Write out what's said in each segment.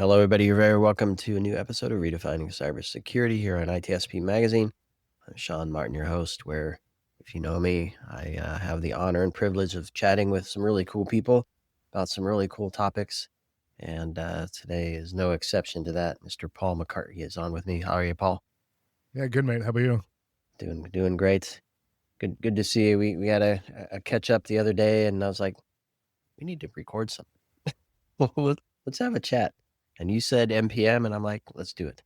Hello, everybody. You're very welcome to a new episode of Redefining Cybersecurity here on ITSP Magazine. I'm Sean Martin, your host, where, if you know me, I have the honor and privilege of chatting with some really cool people about some really cool topics. And today is no exception to that. Mr. Paul McCarty is on with me. How are you, Paul? Yeah, good, mate. How about you? Doing great. Good to see you. We had a catch up the other day, and I was like, we need to record something. Let's have a chat. And you said NPM, and I'm like, let's do it.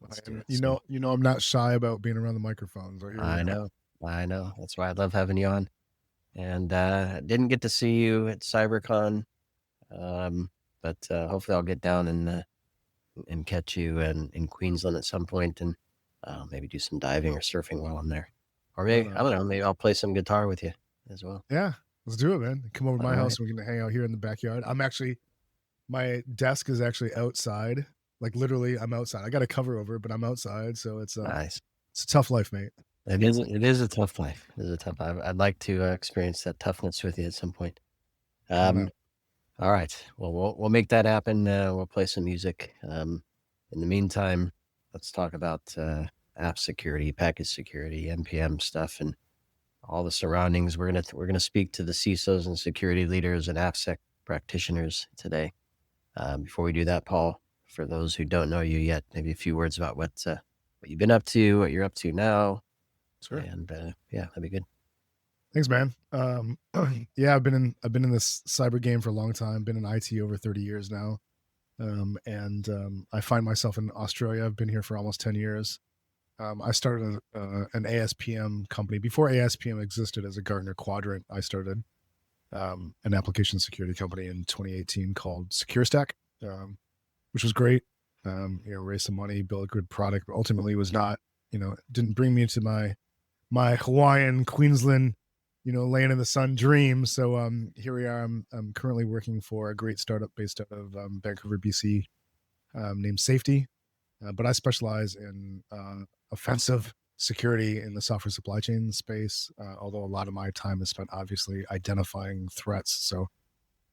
Let's do it. I'm not shy about being around the microphones. So here we I go. know. That's why I love having you on. And didn't get to see you at CyberCon, but hopefully I'll get down and catch you in Queensland at some point, and maybe do some diving or surfing while I'm there. Or maybe, I don't know, maybe I'll play some guitar with you as well. Yeah, let's do it, man. Come over to my All house right. and we can hang out here in the backyard. My desk is actually outside. Like literally, I'm outside. I got a cover over it, but I'm outside. So it's Nice. a tough life, mate. It is a tough life. It is a tough life. I'd like to experience that toughness with you at some point. Coming up. All right. Well, we'll make that happen. We'll play some music. In the meantime, let's talk about app security, package security, NPM stuff, and all the surroundings. We're gonna speak to the CISOs and security leaders and AppSec practitioners today. Before we do that, Paul, for those who don't know you yet, maybe a few words about what you've been up to, what you're up to now, Sure. and yeah, that'd be good. Thanks, man. Yeah, I've been in this cyber game for a long time. Been in IT over 30 years now. I find myself in Australia. I've been here for almost 10 years. I started an ASPM company. Before ASPM existed as a Gartner Quadrant, I started an application security company in 2018 called SecureStack, which was great. Raised some money, built a good product, but ultimately was not, didn't bring me to my Hawaiian, Queensland, laying in the sun dream. So here we are. I'm currently working for a great startup based out of Vancouver, BC, named Safety. But I specialize in offensive security in the software supply chain space, although a lot of my time is spent obviously identifying threats. So,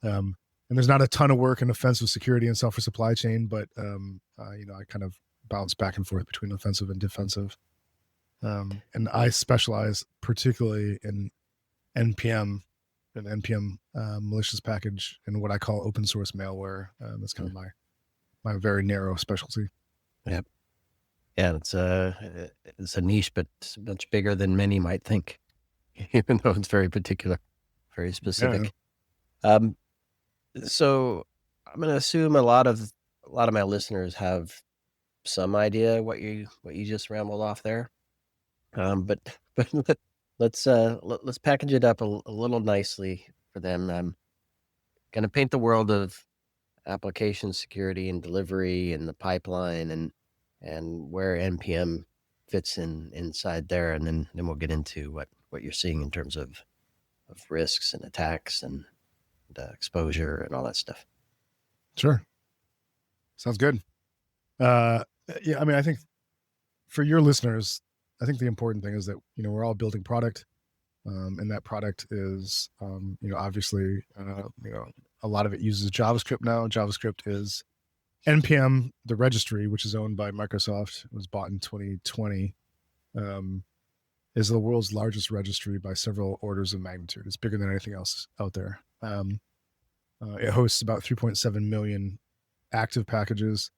and there's not a ton of work in offensive security and software supply chain, but, I kind of bounce back and forth between offensive and defensive. And I specialize particularly in NPM, an NPM malicious package, and what I call open source malware. That's kind of my very narrow specialty. Yep. Yeah, it's a niche, but it's much bigger than many might think, even though it's very particular, very specific. Yeah. So I'm going to assume a lot of my listeners have some idea what you just rambled off there. But let's package it up a little nicely for them. I'm going to paint the world of application security and delivery and the pipeline and where NPM fits inside there, and then we'll get into what you're seeing in terms of risks and attacks and exposure and all that stuff. Sure. Sounds good. Yeah, I mean, I think for your listeners, I think the important thing is that, we're all building product, and that product is, obviously, a lot of it uses JavaScript now. JavaScript is NPM, the registry, which is owned by Microsoft, it was bought in 2020, is the world's largest registry by several orders of magnitude. It's bigger than anything else out there. It hosts about 3.7 million active packages.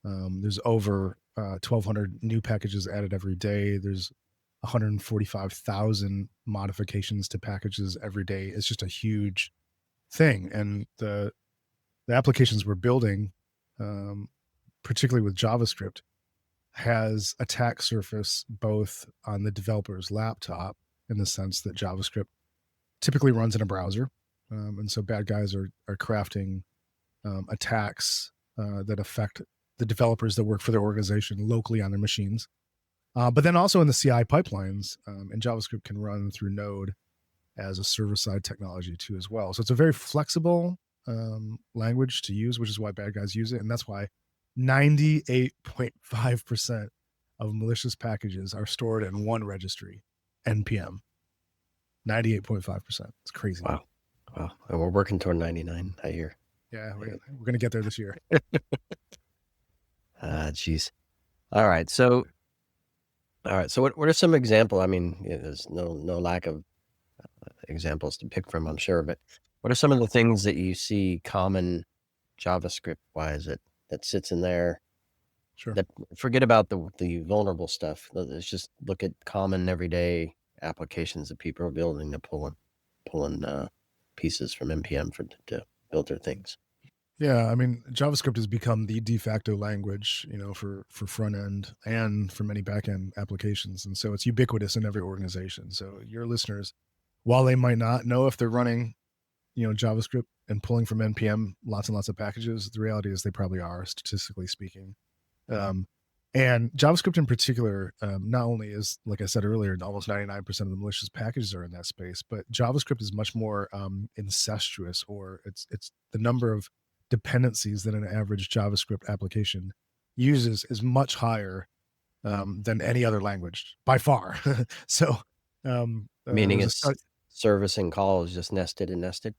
There's over 1,200 new packages added every day. There's 145,000 modifications to packages every day. It's just a huge thing. And the applications we're building, particularly with JavaScript, has attack surface both on the developer's laptop, in the sense that JavaScript typically runs in a browser. And so bad guys are crafting attacks that affect the developers that work for their organization locally on their machines. But then also in the CI pipelines, and JavaScript can run through Node as a server-side technology too as well. So it's a very flexible language to use, which is why bad guys use it. And that's why 98.5% of malicious packages are stored in one registry, NPM. 98.5%. It's crazy. Wow. And we're working toward 99, I hear. Yeah, we're gonna get there this year. Geez. All right. So what are some example? I mean, there's no lack of examples to pick from, I'm sure, but what are some of the things that you see common JavaScript wise that sits in there? Sure. That forget about the vulnerable stuff. Let's just look at common everyday applications that people are building to pulling pieces from npm to build their things. Yeah, I mean, JavaScript has become the de facto language, for front end and for many back end applications, and so it's ubiquitous in every organization. So your listeners, while they might not know if they're running, JavaScript and pulling from npm lots and lots of packages, the reality is they probably are, statistically speaking. And JavaScript in particular, not only is, like I said earlier, almost 99% of the malicious packages are in that space, but JavaScript is much more incestuous, or it's the number of dependencies that an average JavaScript application uses is much higher than any other language by far. So Meaning there's a it's study. service and call is just nested and nested.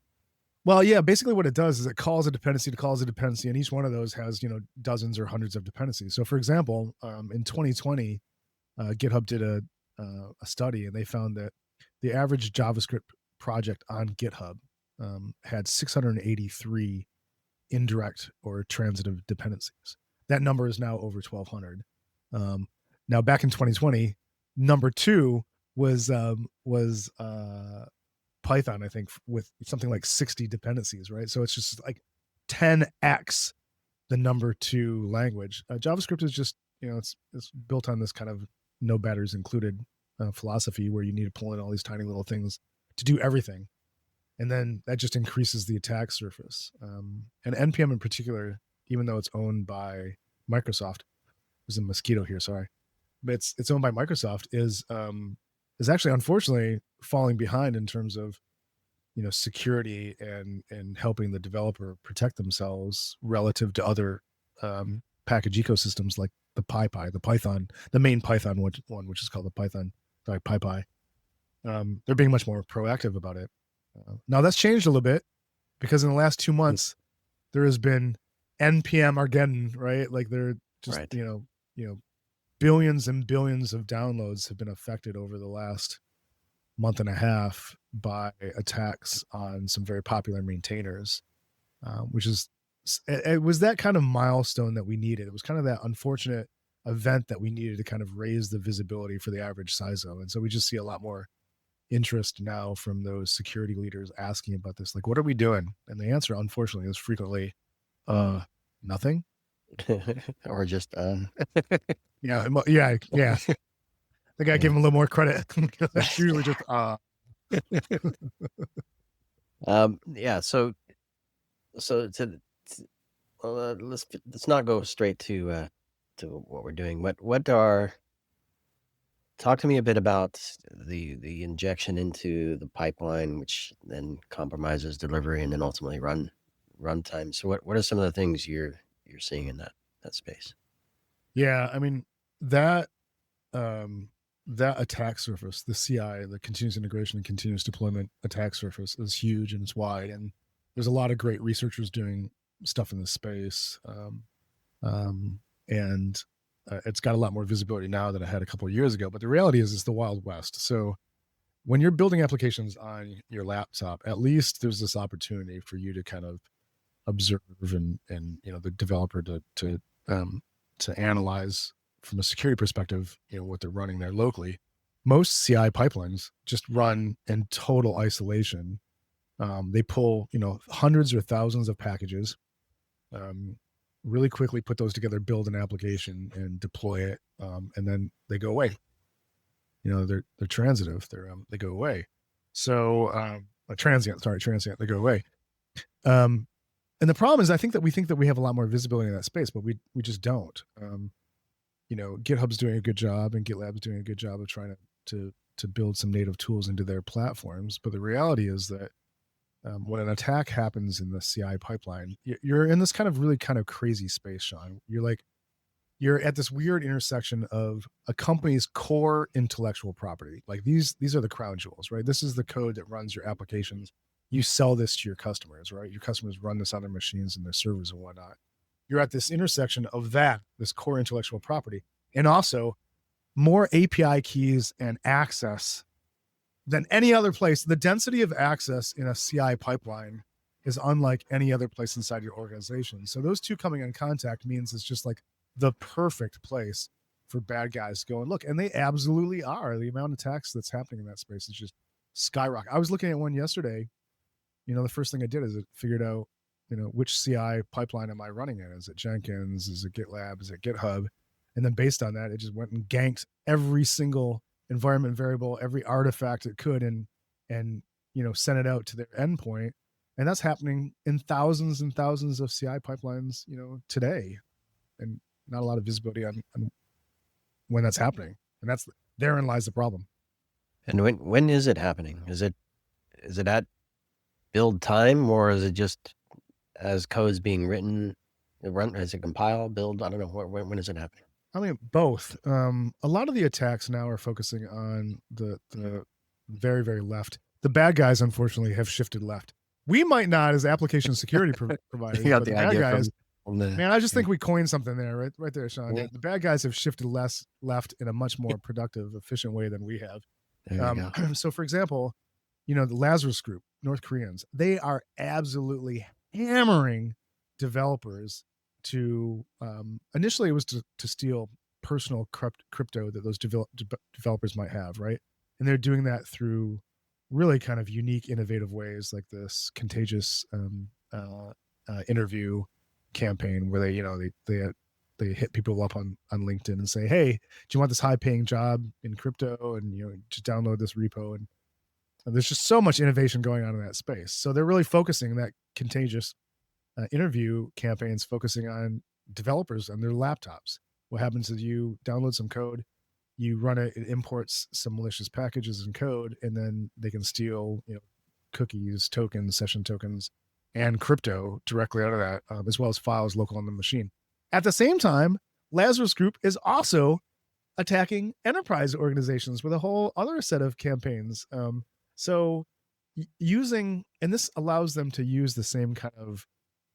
Well, yeah, basically what it does is it calls a dependency to calls a dependency, and each one of those has, dozens or hundreds of dependencies. So, for example, in 2020, GitHub did a study, and they found that the average JavaScript project on GitHub had 683 indirect or transitive dependencies. That number is now over 1,200. Now, back in 2020, number two was Python, I think, with something like 60 dependencies, right? So it's just like 10x the number two language. JavaScript is just, it's built on this kind of no batters included philosophy, where you need to pull in all these tiny little things to do everything. And then that just increases the attack surface. And NPM in particular, even though it's owned by Microsoft, there's a mosquito here, sorry, but it's owned by Microsoft, is actually unfortunately falling behind in terms of security and helping the developer protect themselves relative to other package ecosystems like the PyPy, the main Python one, which is called the PyPy. They're being much more proactive about it. Now that's changed a little bit, because in the last 2 months there has been npm Armageddon, right? Like they're just Right. billions and billions of downloads have been affected over the last month and a half by attacks on some very popular maintainers, which is, it was that kind of milestone that we needed. It was kind of that unfortunate event that we needed to kind of raise the visibility for the average CISO. And so we just see a lot more interest now from those security leaders asking about this, like, what are we doing? And the answer, unfortunately, is frequently nothing. Or just Yeah. I think I give him a little more credit. That's usually just yeah. So well, let's not go straight to what we're doing. Talk to me a bit about the injection into the pipeline, which then compromises delivery and then ultimately runtime. So what are some of the things you're seeing in that space? Yeah, I mean, that that attack surface, the CI, the continuous integration and continuous deployment attack surface, is huge and it's wide, and there's a lot of great researchers doing stuff in this space, and it's got a lot more visibility now than it had a couple of years ago. But the reality is, it's the Wild West. So when you're building applications on your laptop, at least there's this opportunity for you to kind of observe and the developer to analyze from a security perspective, what they're running there locally. Most CI pipelines just run in total isolation. They pull, hundreds or thousands of packages, really quickly put those together, build an application and deploy it. And then they go away. They're transitive. They go away. So, transient, they go away. And the problem is, I think that we have a lot more visibility in that space, but we just don't. GitHub's doing a good job, and GitLab's doing a good job of trying to build some native tools into their platforms. But the reality is that when an attack happens in the CI pipeline, you're in this kind of crazy space, Sean. You're at this weird intersection of a company's core intellectual property. Like these are the crown jewels, right? This is the code that runs your applications. you sell this to your customers, right? Your customers run this on their machines and their servers and whatnot. You're at this intersection of this core intellectual property, and also more API keys and access than any other place. The density of access in a CI pipeline is unlike any other place inside your organization. So those two coming in contact means it's just like the perfect place for bad guys to go and look. And they absolutely are. The amount of attacks that's happening in that space is just skyrocket. I was looking at one yesterday. The first thing I did is it figured out, which CI pipeline am I running in? Is it Jenkins? Is it GitLab? Is it GitHub? And then based on that, it just went and ganked every single environment variable, every artifact it could, and sent it out to their endpoint. And that's happening in thousands and thousands of CI pipelines, today, and not a lot of visibility on when that's happening. And therein lies the problem. And when is it happening? Is it at build time, or is it just as code is being written, as it compile, build? I don't know. When is it happening? I mean, both. A lot of the attacks now are focusing on the very, very left. The bad guys, unfortunately, have shifted left. We might not as application security providers, You got but the bad idea guys, from the, man, I just think we coined something there, right there, Sean. Yeah. The bad guys have shifted less left in a much more productive, efficient way than we have. There you go. So, for example, the Lazarus Group, North Koreans, they are absolutely hammering developers to, initially it was to steal personal crypto that those developers might have, right? And they're doing that through really kind of unique, innovative ways, like this contagious interview campaign where they hit people up on LinkedIn and say, hey, do you want this high paying job in crypto? And just download this repo. And there's just so much innovation going on in that space. So they're really focusing that contagious interview campaigns, focusing on developers and their laptops. What happens is you download some code, you run it, it imports some malicious packages and code, and then they can steal, cookies, tokens, session tokens, and crypto directly out of that, as well as files local on the machine. At the same time, Lazarus Group is also attacking enterprise organizations with a whole other set of campaigns. So and this allows them to use the same kind of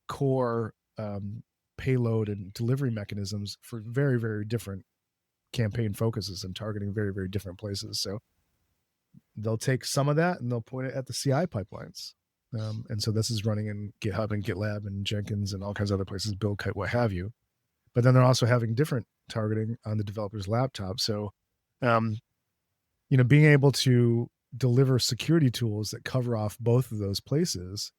core payload and delivery mechanisms for very, very different campaign focuses and targeting very, very different places. So they'll take some of that and they'll point it at the CI pipelines. And so this is running in GitHub and GitLab and Jenkins and all kinds of other places, Buildkite, what have you. But then they're also having different targeting on the developer's laptop. So, being able to deliver security tools that cover off both of those places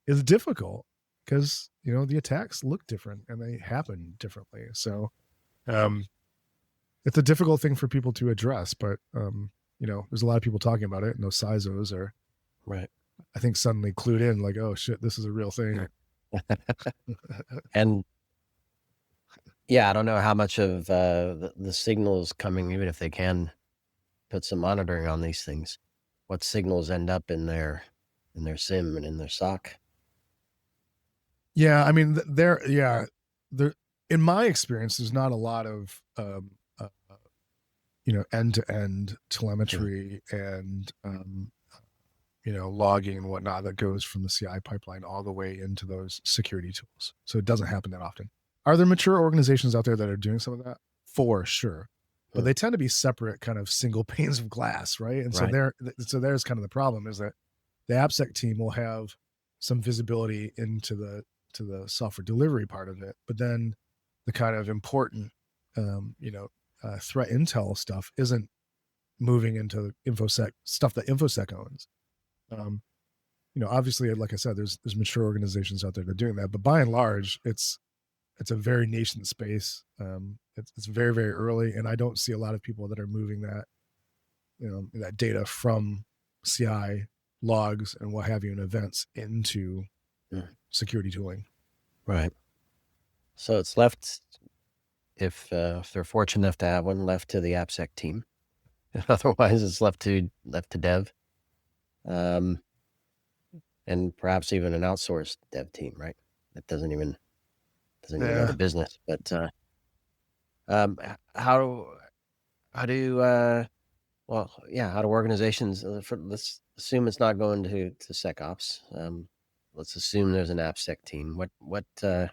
is difficult because, the attacks look different and they happen differently. So, it's a difficult thing for people to address, but, there's a lot of people talking about it, and those CISOs are, right, I think, suddenly clued in, like, oh shit, this is a real thing. And yeah, I don't know how much of the signals coming, even if they can put some monitoring on these things, what signals end up in their SIM and in their SOC. Yeah, I mean, there. In my experience, there's not a lot of end-to-end telemetry and logging and whatnot that goes from the CI pipeline all the way into those security tools. So it doesn't happen that often. Are there mature organizations out there that are doing some of that? For sure. But they tend to be separate kind of single panes of glass, right? And so there's kind of the problem is that the AppSec team will have some visibility into the software delivery part of it, but then the kind of important threat intel stuff isn't moving into InfoSec stuff that InfoSec owns. Obviously, like I said, there's mature organizations out there that are doing that, but by and large, it's a very nascent space. It's very, very early, and I don't see a lot of people that are moving that, that data from CI logs and what have you and events into security tooling. Right. So it's left, if they're fortunate enough to have one, left to the AppSec team. Otherwise, it's left to dev, and perhaps even an outsourced dev team, right? That doesn't even know the business. But how do Well, yeah. How do organizations? Let's assume it's not going to SecOps. Let's assume there's an AppSec team. What are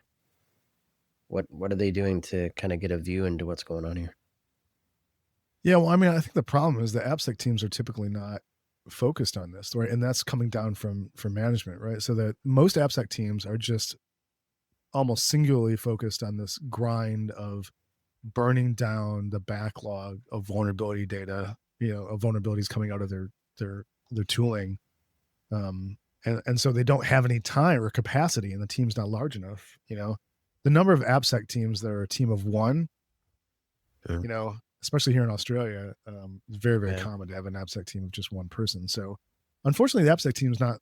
they doing to kind of get a view into what's going on here? Yeah, well, I mean, I think the problem is that AppSec teams are typically not focused on this, right? And that's coming down from management, right? So that most AppSec teams are just almost singularly focused on this grind of burning down the backlog of vulnerability data, of vulnerabilities coming out of their tooling. And so they don't have any time or capacity, and the team's not large enough. The number of AppSec teams that are a team of one, especially here in Australia, it's very, very common to have an AppSec team of just one person. So unfortunately, the AppSec team is not,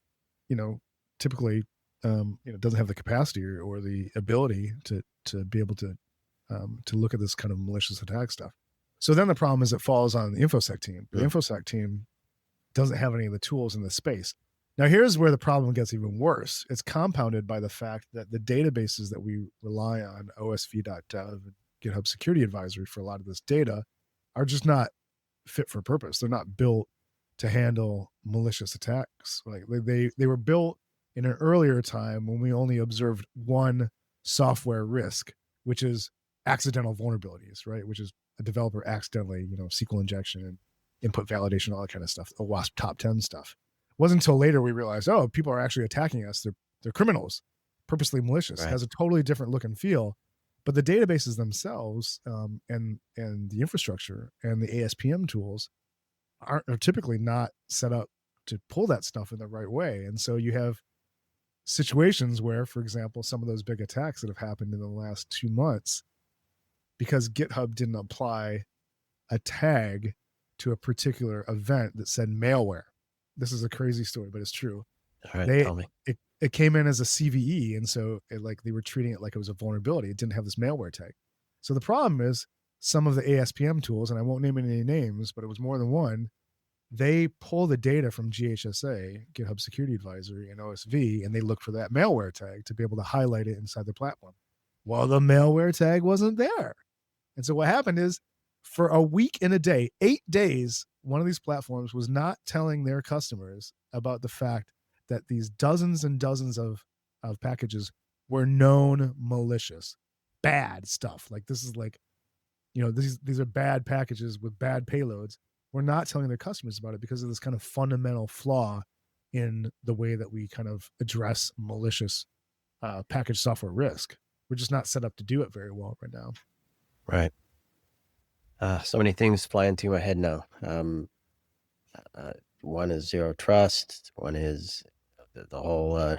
typically, doesn't have the capacity or the ability to be able to look at this kind of malicious attack stuff. So then the problem is it falls on the InfoSec team. The InfoSec team doesn't have any of the tools in the space. Now, here's where the problem gets even worse. It's compounded by the fact that the databases that we rely on, osv.dev, GitHub Security Advisory, for a lot of this data are just not fit for purpose. They're not built to handle malicious attacks. Like they were built in an earlier time when we only observed one software risk, which is accidental vulnerabilities, right? Which is a developer accidentally, SQL injection and input validation, all that kind of stuff, the WASP top 10 stuff. It wasn't until later we realized, oh, people are actually attacking us. They're criminals, purposely malicious. Right. It has a totally different look and feel. But the databases themselves and the infrastructure and the ASPM tools are typically not set up to pull that stuff in the right way. And so you have situations where, for example, some of those big attacks that have happened in the last 2 months, because GitHub didn't apply a tag to a particular event that said malware. This is a crazy story, but it's true. All right, tell me. It came in as a CVE, and so they were treating it like it was a vulnerability. It didn't have this malware tag. So the problem is some of the ASPM tools, and I won't name any names, but it was more than one, they pull the data from GHSA, GitHub Security Advisory, and OSV, and they look for that malware tag to be able to highlight it inside their platform. Well, the malware tag wasn't there. And so what happened is, for a week and a day, 8 days, one of these platforms was not telling their customers about the fact that these dozens and dozens of packages were known malicious, bad stuff. Like this is like, these are bad packages with bad payloads. We're not telling their customers about it because of this kind of fundamental flaw in the way that we kind of address malicious package software risk. We're just not set up to do it very well right now. Right. So many things fly into my head now. One is zero trust. One is the whole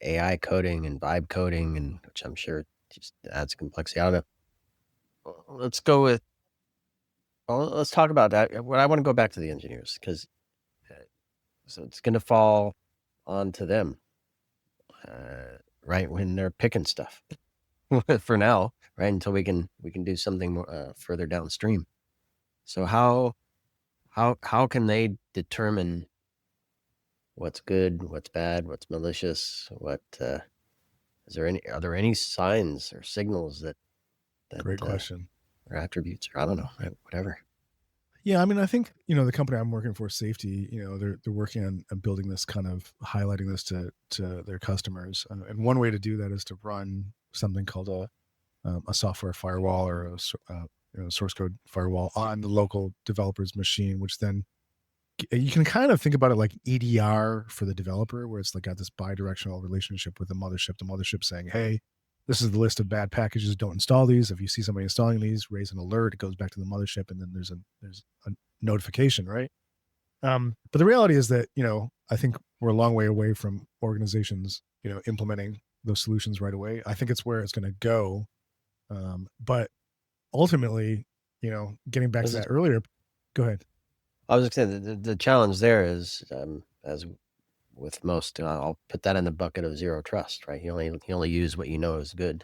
AI coding and vibe coding, and which I'm sure just adds complexity. I don't know. Let's go with. Well, let's talk about that. What I want to go back to the engineers, because so it's going to fall onto them, right, when they're picking stuff. For now, right, until we can do something more, further downstream. So how can they determine what's good, what's bad, what's malicious? Are there any signs or signals that Great question, or attributes, or I don't know, right, whatever? Yeah, I mean, I think the company I'm working for, Safety, they're working on building this, kind of highlighting this to their customers, and one way to do that is to run something called a software firewall or a source code firewall on the local developer's machine, which then you can kind of think about it like EDR for the developer, where it's like got this bi-directional relationship with the mothership saying, hey, this is the list of bad packages, don't install these. If you see somebody installing these, raise an alert, it goes back to the mothership, and then there's a notification, right? But the reality is that, I think we're a long way away from organizations, implementing those solutions right away. I think it's where it's going to go. But ultimately, getting back to that earlier, go ahead. I was going to say the challenge there is, as with most, I'll put that in the bucket of zero trust, right? You only use what you know is good.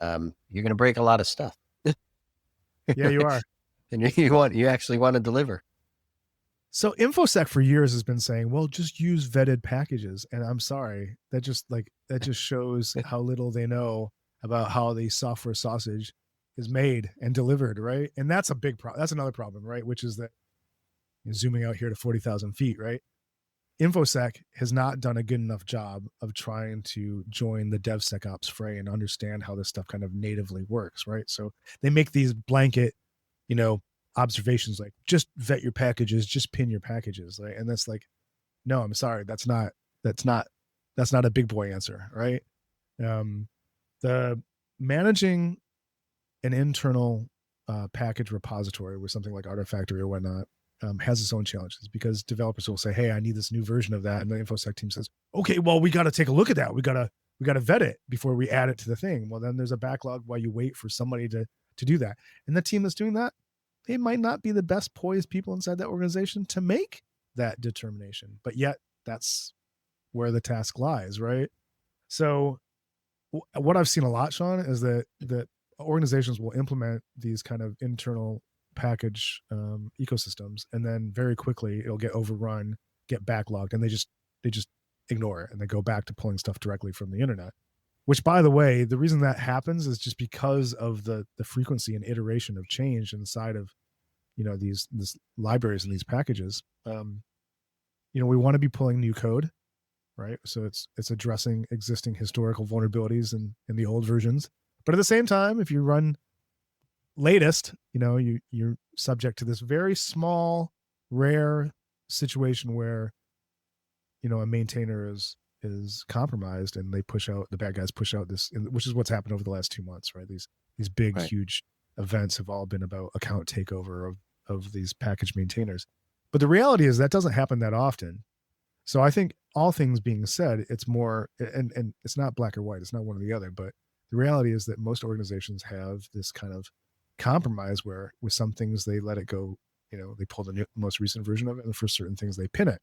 You're going to break a lot of stuff. Yeah, you are. And you actually want to deliver. So InfoSec for years has been saying, well, just use vetted packages. And I'm sorry, that just shows how little they know about how the software sausage is made and delivered, right? And that's a big problem. That's another problem, right? Which is that zooming out here to 40,000 feet, right? InfoSec has not done a good enough job of trying to join the DevSecOps fray and understand how this stuff kind of natively works, right? So they make these blanket, observations like just vet your packages, just pin your packages, right? And that's like, no, I'm sorry, that's not a big boy answer, right? The managing an internal package repository with something like Artifactory or whatnot has its own challenges, because developers will say, hey, I need this new version of that. And the InfoSec team says, okay, well, we got to take a look at that. We got to vet it before we add it to the thing. Well, then there's a backlog while you wait for somebody to do that. And the team that's doing that, they might not be the best poised people inside that organization to make that determination, but yet that's where the task lies, right? So what I've seen a lot, Sean, is that organizations will implement these kind of internal package ecosystems, and then very quickly it'll get overrun, get backlogged, and they just ignore it, and they go back to pulling stuff directly from the internet. Which, by the way, the reason that happens is just because of the frequency and iteration of change inside of these libraries and these packages. We want to be pulling new code, right? So it's addressing existing historical vulnerabilities in the old versions. But at the same time, if you run latest, you're subject to this very small, rare situation where, a maintainer is compromised, and the bad guys push out this, which is what's happened over the last 2 months, right? These big, right, huge events have all been about account takeover of these package maintainers. But the reality is that doesn't happen that often. So I think, all things being said, it's more, and it's not black or white, it's not one or the other, but the reality is that most organizations have this kind of compromise where with some things they let it go, they pull the most recent version of it, and for certain things they pin it.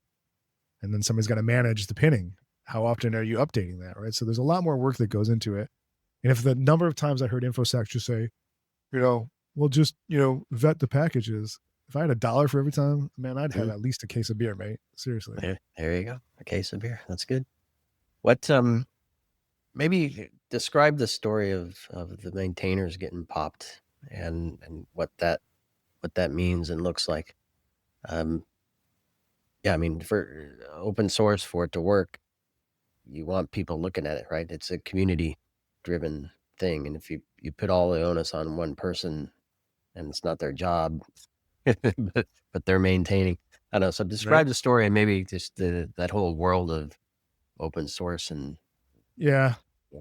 And then somebody's got to manage the pinning. How often are you updating that, right? So there's a lot more work that goes into it. And if the number of times I heard InfoSec just say, we'll just, vet the packages. If I had $1 for every time, man, I'd have at least a case of beer, mate. Seriously. There you go. A case of beer. That's good. What, maybe describe the story of the maintainers getting popped and what that means and looks like. Yeah, I mean, for open source, for it to work, you want people looking at it, right? It's a community driven thing. And if you put all the onus on one person and it's not their job, but they're maintaining, I don't know. So describe the story and maybe just that whole world of open source. And yeah,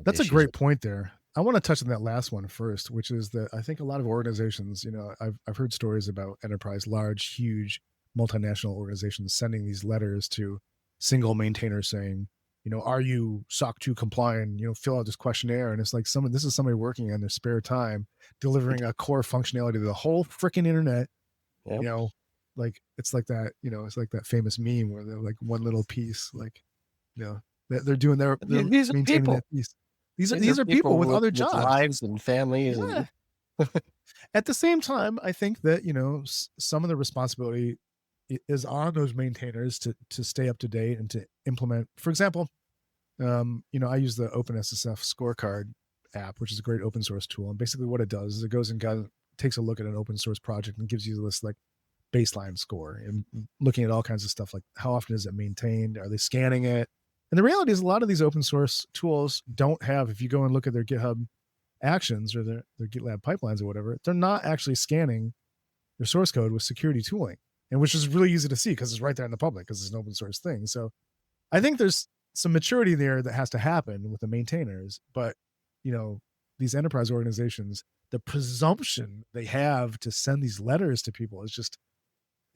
that's a great point there. I want to touch on that last one first, which is that I think a lot of organizations, I've heard stories about enterprise, large, huge multinational organizations sending these letters to single maintainers saying, are you SOC 2 compliant? Fill out this questionnaire. And it's like this is somebody working on their spare time, delivering a core functionality to the whole freaking internet. Yep. Like it's like that, it's like that famous meme where they're like one little piece, like, they're doing they're these maintaining people. That piece. These are people with other jobs, lives and families. Yeah. And at the same time, I think that, some of the responsibility is on those maintainers to stay up to date and to implement. For example, I use the OpenSSF scorecard app, which is a great open source tool. And basically what it does is it goes and takes a look at an open source project and gives you this like baseline score, and looking at all kinds of stuff like how often is it maintained? Are they scanning it? And the reality is a lot of these open source tools don't have, if you go and look at their GitHub actions or their GitLab pipelines or whatever, they're not actually scanning their source code with security tooling, and which is really easy to see because it's right there in the public because it's an open source thing. So I think there's some maturity there that has to happen with the maintainers, but these enterprise organizations, the presumption they have to send these letters to people is just,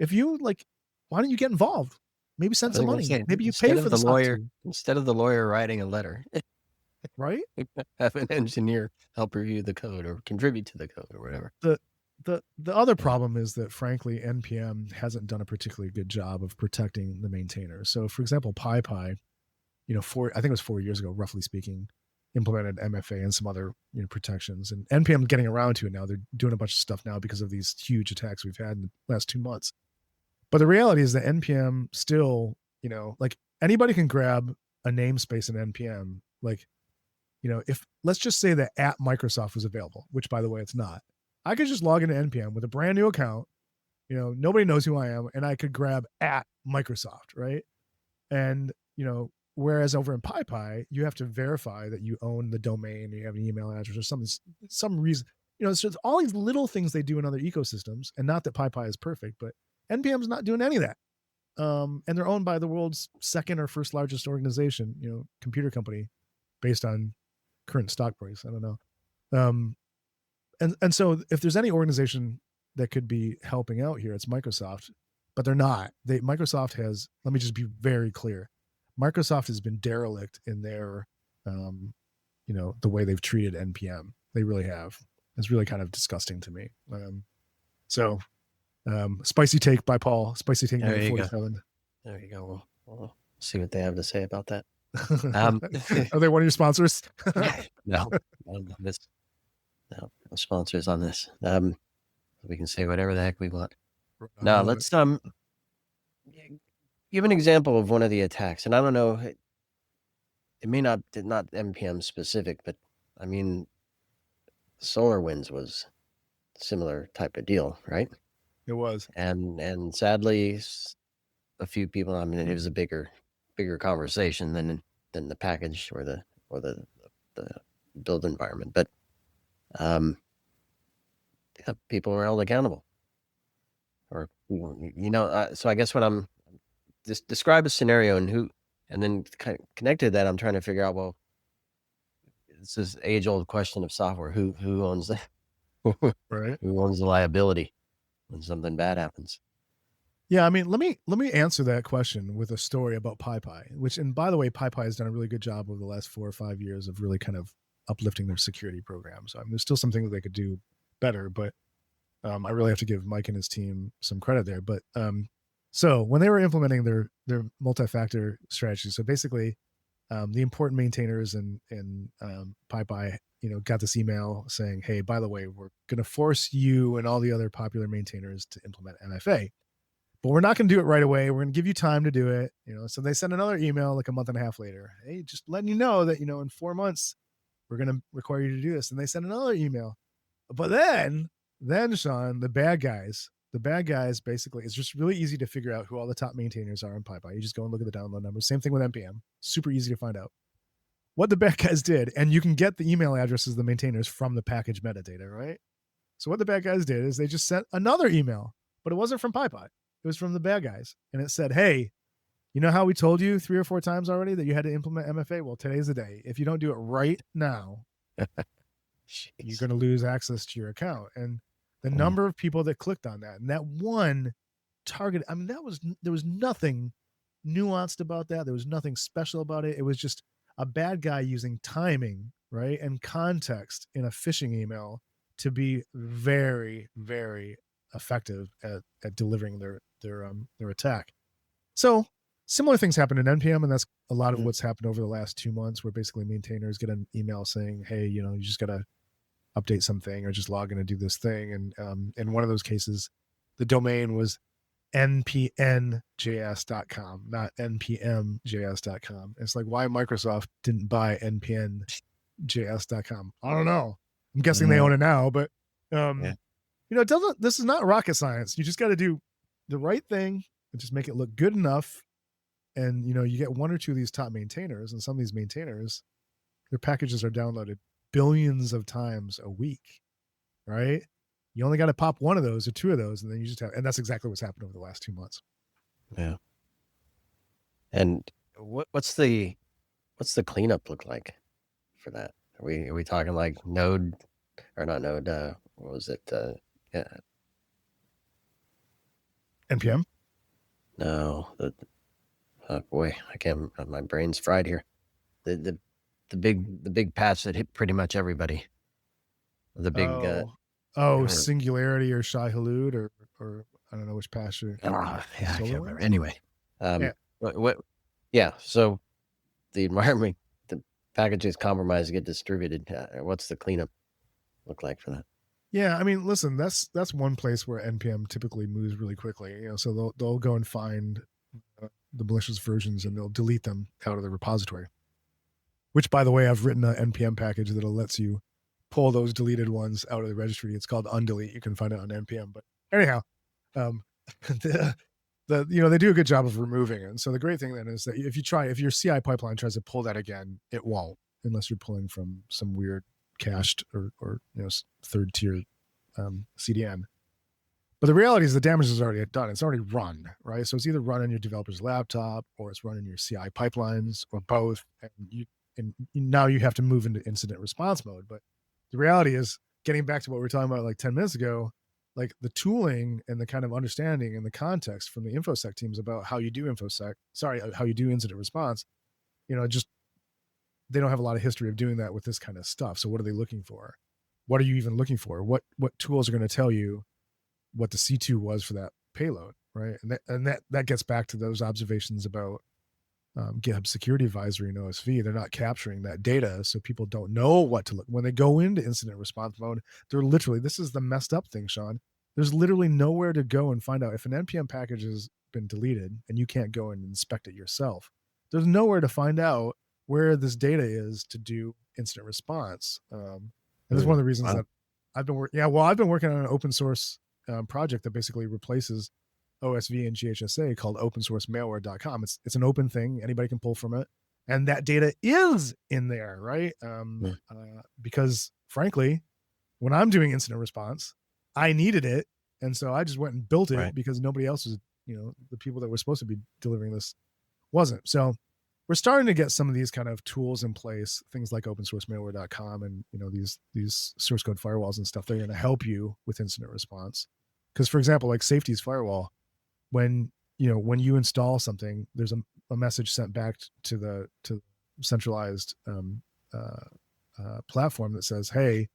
if you like, why don't you get involved? Maybe send some money. Maybe you pay for the lawyer instead of the lawyer writing a letter, right? Have an engineer help review the code or contribute to the code or whatever. The other problem is that, frankly, NPM hasn't done a particularly good job of protecting the maintainer. So, for example, PyPy, I think it was 4 years ago, roughly speaking, implemented MFA and some other protections. And NPM getting around to it now. They're doing a bunch of stuff now because of these huge attacks we've had in the last 2 months. But the reality is that NPM still, like anybody can grab a namespace in NPM. Like, if let's just say that at Microsoft was available, which by the way, it's not. I could just log into NPM with a brand new account, Nobody knows who I am, and I could grab at Microsoft, right? And whereas over in PyPy, you have to verify that you own the domain, or you have an email address, or some reason. So it's all these little things they do in other ecosystems, and not that PyPy is perfect, but NPM's not doing any of that. And they're owned by the world's second or first largest organization, computer company, based on current stock price. I don't know. And so if there's any organization that could be helping out here, it's Microsoft, but they're not. Microsoft has, let me just be very clear. Microsoft has been derelict in their, the way they've treated NPM. They really have. It's really kind of disgusting to me. Spicy take by Paul. Spicy take number 47. There you go. We'll see what they have to say about that. Are they one of your sponsors? No sponsors on this. We can say whatever the heck we want. Now let's give an example of one of the attacks. And I don't know, it may not NPM specific, but I mean, SolarWinds was a similar type of deal, right? It was. And sadly, a few people, I mean, it was a bigger conversation than the package or the build environment. But people were held accountable. Or, so I guess when I'm just describe a scenario and then kind of connected to that, I'm trying to figure out, well, it's this age-old question of software. Who owns that? Right. Who owns the liability when something bad happens? Yeah, I mean, let me answer that question with a story about PyPy, which, and by the way, PyPy has done a really good job over the last 4 or 5 years of really kind of uplifting their security program. So I mean, there's still some things they could do better, but I really have to give Mike and his team some credit there. But so when they were implementing their multi-factor strategy, so basically the important maintainers in PyPy, got this email saying, hey, by the way, we're going to force you and all the other popular maintainers to implement MFA. But we're not going to do it right away. We're going to give you time to do it. So they sent another email like a month and a half later. Hey, just letting you know that, in 4 months, we're going to require you to do this. And they sent another email. But then Sean, the bad guys basically, it's just really easy to figure out who all the top maintainers are in PyPy. You just go and look at the download numbers. Same thing with NPM. Super easy to find out what the bad guys did. And you can get the email addresses of the maintainers from the package metadata, right? So what the bad guys did is they just sent another email, but it wasn't from PyPy. It was from the bad guys. And it said, hey, you know how we told you 3 or 4 times already that you had to implement MFA? Well, today's the day. If you don't do it right now, you're going to lose access to your account. And the number of people that clicked on that, and that one target, I mean, there was nothing nuanced about that. There was nothing special about it. It was just a bad guy using timing, right, and context in a phishing email to be very, very effective at delivering their attack. So similar things happen in NPM, and that's a lot of what's happened over the last 2 months, where basically maintainers get an email saying, hey, you just got to update something or just log in and do this thing. And in one of those cases, the domain was npnjs.com, not npmjs.com. It's like, why Microsoft didn't buy npnjs.com? I don't know. I'm guessing they own it now, but this is not rocket science. You just got to do the right thing and just make it look good enough. And, you get 1 or 2 of these top maintainers, and some of these maintainers, their packages are downloaded billions of times a week, right? You only got to pop 1 of those or 2 of those, and then you just have, and that's exactly what's happened over the last 2 months. Yeah. And what's the cleanup look like for that? Are we talking like Node or not Node? What was it? Yeah. NPM? No. Oh boy, I can't. My brain's fried here. The big patch that hit pretty much everybody. The big Singularity or Shai Hulud or I don't know which patch. I can't remember. Anyway, yeah. So the environment, the packages compromised get distributed. What's the cleanup look like for that? Yeah, I mean, listen, that's one place where NPM typically moves really quickly. So they'll go and find the malicious versions and they'll delete them out of the repository. Which, by the way, I've written an NPM package that lets you pull those deleted ones out of the registry. It's called undelete. You can find it on NPM. But anyhow, the they do a good job of removing it. And so the great thing then is that if your CI pipeline tries to pull that again, it won't, unless you're pulling from some weird cached or third tier CDN. But the reality is the damage is already done. It's already run, right? So it's either run on your developer's laptop or it's run in your CI pipelines or both. And now you have to move into incident response mode. But the reality is, getting back to what we were talking about like 10 minutes ago, like the tooling and the kind of understanding and the context from the InfoSec teams about how you do how you do incident response, just they don't have a lot of history of doing that with this kind of stuff. So what are they looking for? What are you even looking for? What tools are going to tell you what the C2 was for that payload, right? And that gets back to those observations about GitHub Security Advisory and OSV. They're not capturing that data, so people don't know what to look. When they go into incident response mode, they're literally, this is the messed up thing, Sean. There's literally nowhere to go and find out if an NPM package has been deleted and you can't go and inspect it yourself. There's nowhere to find out where this data is to do incident response. And that's one of the reasons that I've been working. Yeah, well, I've been working on an open source project that basically replaces OSV and GHSA called opensourcemalware.com. It's an open thing. Anybody can pull from it. And that data is in there, right? Because frankly, when I'm doing incident response, I needed it. And so I just went and built it because nobody else was, the people that were supposed to be delivering this wasn't. So we're starting to get some of these kind of tools in place, things like opensourcemalware.com and, these source code firewalls and stuff. They're going to help you with incident response. Because for example, like Safety's firewall, when you install something, there's a message sent back to the centralized platform that says, hey,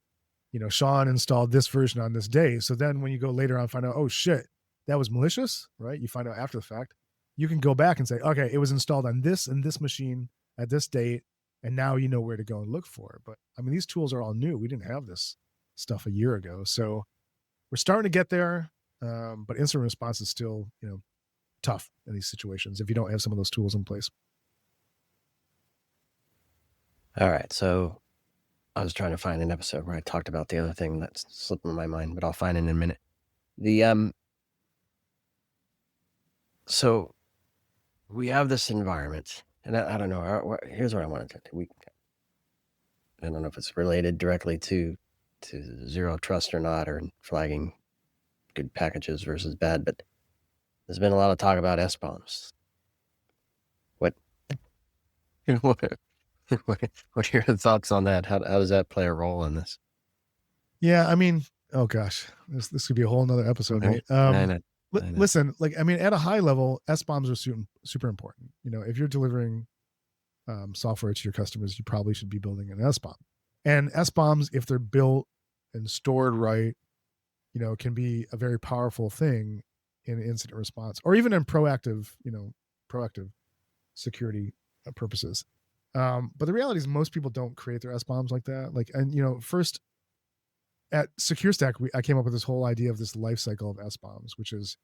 Sean installed this version on this day. So then when you go later on and find out, oh shit, that was malicious, right? You find out after the fact. You can go back and say, okay, it was installed on this and this machine at this date, and now you know where to go and look for it. But I mean, these tools are all new. We didn't have this stuff a year ago. So we're starting to get there. But incident response is still, tough in these situations if you don't have some of those tools in place. All right. So I was trying to find an episode where I talked about the other thing that's slipping my mind, but I'll find it in a minute. So we have this environment, and I don't know. Here's what I wanted to do. I don't know if it's related directly to zero trust or not, or flagging good packages versus bad, but there's been a lot of talk about SBOMs. What are your thoughts on that? How does that play a role in this? Yeah, I mean, oh gosh, this could be a whole nother episode. Right? Listen, at a high level, SBOMs are super important. If you're delivering software to your customers, you probably should be building an SBOM. And SBOMs, if they're built and stored right, can be a very powerful thing in incident response or even in proactive security purposes. But the reality is most people don't create their SBOMs like that. First at SecureStack, I came up with this whole idea of this life cycle of SBOMs, which is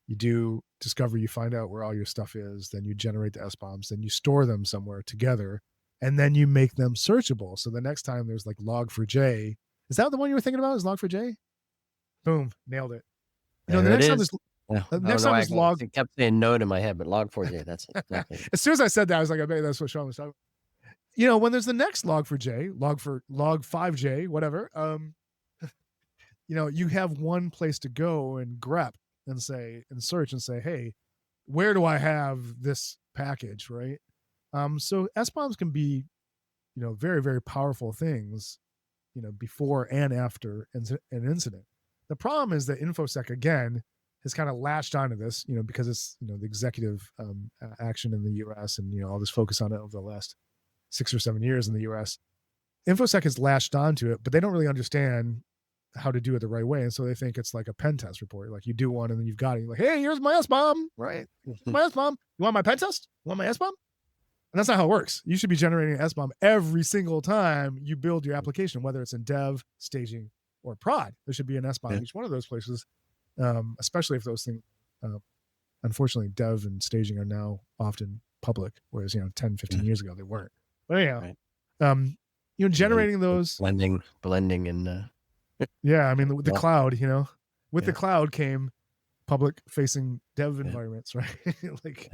you do discovery, you find out where all your stuff is, then you generate the SBOMs, then you store them somewhere together, and then you make them searchable. So the next time there's like log4j, is that the one you were thinking about? Is log4j? Boom, nailed it. The next time there's log. It kept saying no to my head, but log4j, that's it. Exactly. As soon as I said that, I was like, I bet that's what Sean was talking about. When there's the next log4j, log5j, whatever, you have one place to go and grep and search and say, hey, where do I have this package, right? So SBOMs can be, very, very powerful things, before and after an incident. The problem is that InfoSec, again, has kind of latched onto this, because it's, the executive action in the U.S. and, all this focus on it over the last 6 or 7 years in the U.S. InfoSec has latched onto it, but they don't really understand how to do it the right way. And so they think it's like a pen test report. Like you do one and then you've got it. You're like, hey, here's my SBOM, right? My SBOM. You want my pen test? You want my SBOM? And that's not how it works. You should be generating an SBOM every single time you build your application, whether it's in dev, staging, or prod. There should be an SBOM in each one of those places, especially if those things, unfortunately, dev and staging are now often public, whereas, 10, 15 years ago, they weren't. But anyhow, generating those. Blending and... yeah, I mean, the cloud, with the cloud came public facing dev environments, right? Like,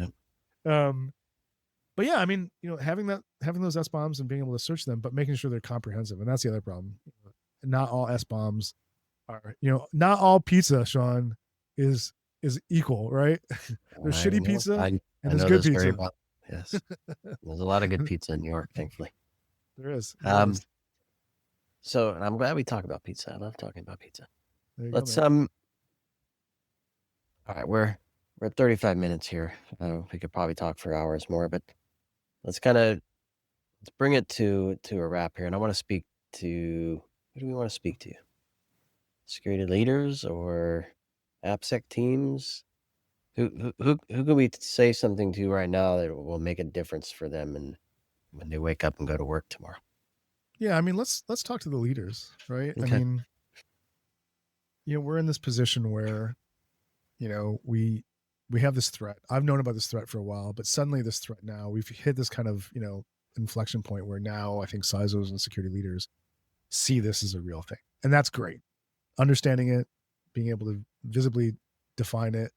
but yeah, I mean, having those SBOMs and being able to search them, but making sure they're comprehensive, and that's the other problem. Not all SBOMs are, not all pizza, Sean, is equal, right? There's shitty pizza and there's good pizza. Very well. Yes, there's a lot of good pizza in New York, thankfully. There is. So, and I'm glad we talk about pizza. I love talking about pizza. Let's go, all right, we're at 35 minutes here. We could probably talk for hours more, but let's bring it to a wrap here. And I want to speak to, who do we want to speak to? Security leaders or AppSec teams? Who can we say something to right now that will make a difference for them and when they wake up and go to work tomorrow? Yeah, I mean, let's talk to the leaders, right? Okay. I mean, we're in this position where, we have this threat. I've known about this threat for a while, but suddenly this threat now, we've hit this kind of, inflection point where now I think CISOs and security leaders see this as a real thing. And that's great. Understanding it, being able to visibly define it,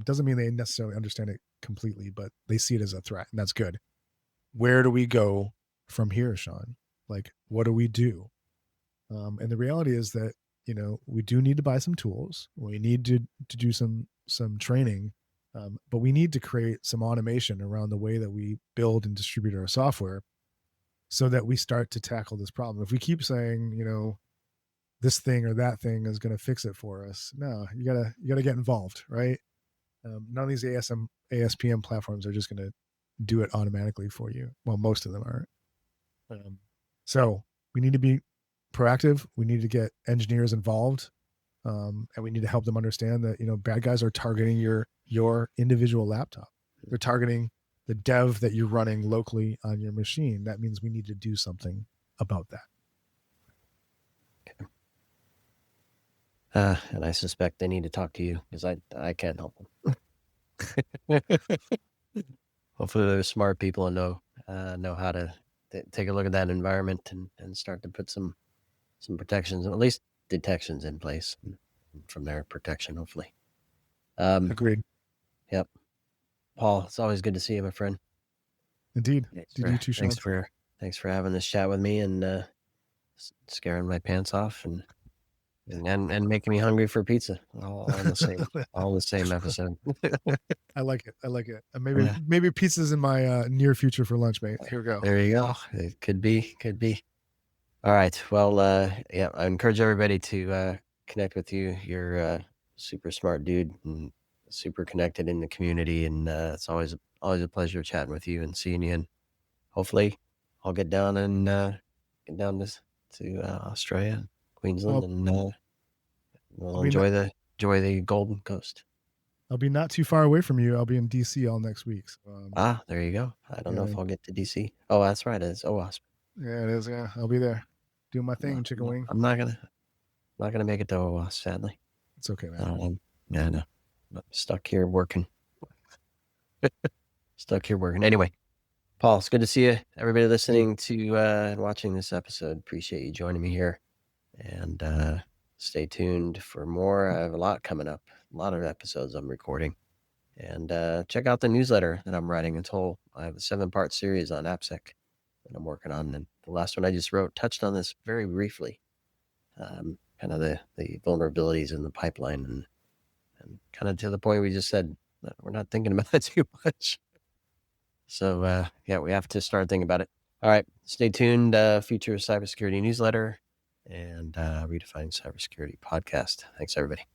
doesn't mean they necessarily understand it completely, but they see it as a threat, and that's good. Where do we go from here, Sean? Like, what do we do? And the reality is that, we do need to buy some tools. We need to do some training, but we need to create some automation around the way that we build and distribute our software so that we start to tackle this problem. If we keep saying, this thing or that thing is going to fix it for us, no, you gotta get involved, right? None of these ASPM platforms are just going to do it automatically for you. Well, most of them aren't. So we need to be proactive. We need to get engineers involved, and we need to help them understand that bad guys are targeting your individual laptop. They're targeting the dev that you're running locally on your machine. That means we need to do something about that. And I suspect they need to talk to you because I can't help them. Hopefully they're smart people and know how to take a look at that environment and start to put some protections, and at least detections in place, and from there protection, hopefully. Agreed. Yep. Paul, it's always good to see you, my friend. Indeed. You too, Sean. Thanks for having this chat with me and scaring my pants off and making me hungry for pizza all the same episode. I like it. Maybe pizza's in my near future for lunch, mate. Here we go. There you go. It could be. All right. Well, I encourage everybody to connect with you. You're a super smart dude and super connected in the community, and it's always a pleasure chatting with you and seeing you. And hopefully, I'll get down to Australia, Queensland, and we'll enjoy the Golden Coast. I'll be not too far away from you. I'll be in DC all next week. So, there you go. I don't know if I'll get to DC. Oh, that's right. It's OWASP. Yeah, it is. Yeah, I'll be there doing my thing, chicken wing. I'm not gonna make it to OWASP, sadly. It's okay, man. Yeah, I know. I'm stuck here working. Anyway, Paul, it's good to see you. Everybody listening to and watching this episode, appreciate you joining me here. And stay tuned for more. I have a lot coming up, a lot of episodes I'm recording. And check out the newsletter that I'm writing. I have a 7-part series on AppSec that I'm working on. And the last one I just wrote touched on this very briefly, kind of the vulnerabilities in the pipeline and kind of to the point we just said that we're not thinking about it too much. So, we have to start thinking about it. All right, stay tuned. Future cybersecurity newsletter and Redefining Cybersecurity podcast. Thanks, everybody.